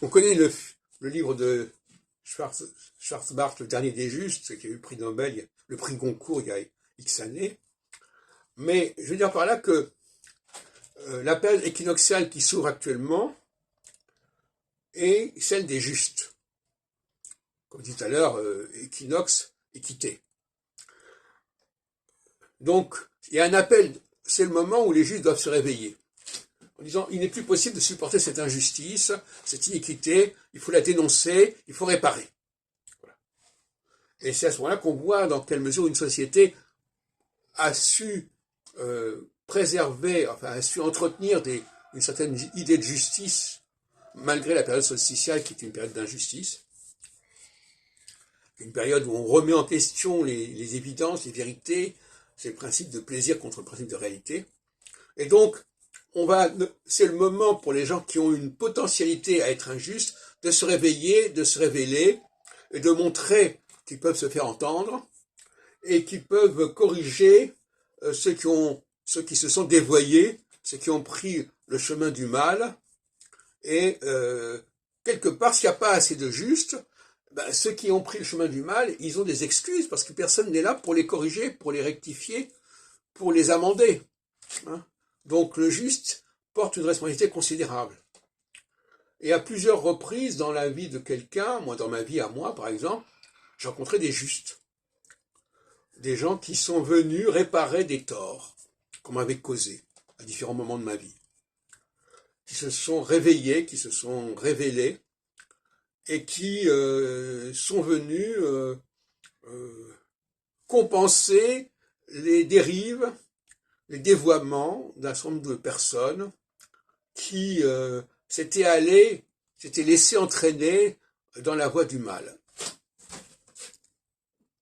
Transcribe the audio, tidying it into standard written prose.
On connaît le livre de Schwarzbart, Le dernier des justes, qui a eu le prix Nobel, le prix Goncourt il y a X années. Mais je veux dire par là que la période équinoxiale qui s'ouvre actuellement est celle des justes. Comme dit tout à l'heure, équinoxe, équité. Donc, il y a un appel, c'est le moment où les justes doivent se réveiller. En disant, il n'est plus possible de supporter cette injustice, cette iniquité, il faut la dénoncer, il faut réparer. Voilà. Et c'est à ce moment-là qu'on voit dans quelle mesure une société a su préserver, enfin a su entretenir une certaine idée de justice, malgré la période solsticiale qui est une période d'injustice, une période où on remet en question les évidences, les vérités, c'est le principe de plaisir contre le principe de réalité. Et donc, c'est le moment pour les gens qui ont une potentialité à être injustes de se réveiller, de se révéler et de montrer qu'ils peuvent se faire entendre et qu'ils peuvent corriger ceux qui se sont dévoyés, ceux qui ont pris le chemin du mal. Et quelque part, s'il n'y a pas assez de justes, ceux qui ont pris le chemin du mal, ils ont des excuses parce que personne n'est là pour les corriger, pour les rectifier, pour les amender. Hein. Donc le juste porte une responsabilité considérable. Et à plusieurs reprises dans la vie de quelqu'un, moi dans ma vie à moi par exemple, j'ai rencontré des justes. Des gens qui sont venus réparer des torts qu'on m'avait causés à différents moments de ma vie. Qui se sont réveillés, qui se sont révélés et qui sont venus compenser les dérives, les dévoiements d'un certain nombre de personnes qui s'étaient laissées entraîner dans la voie du mal.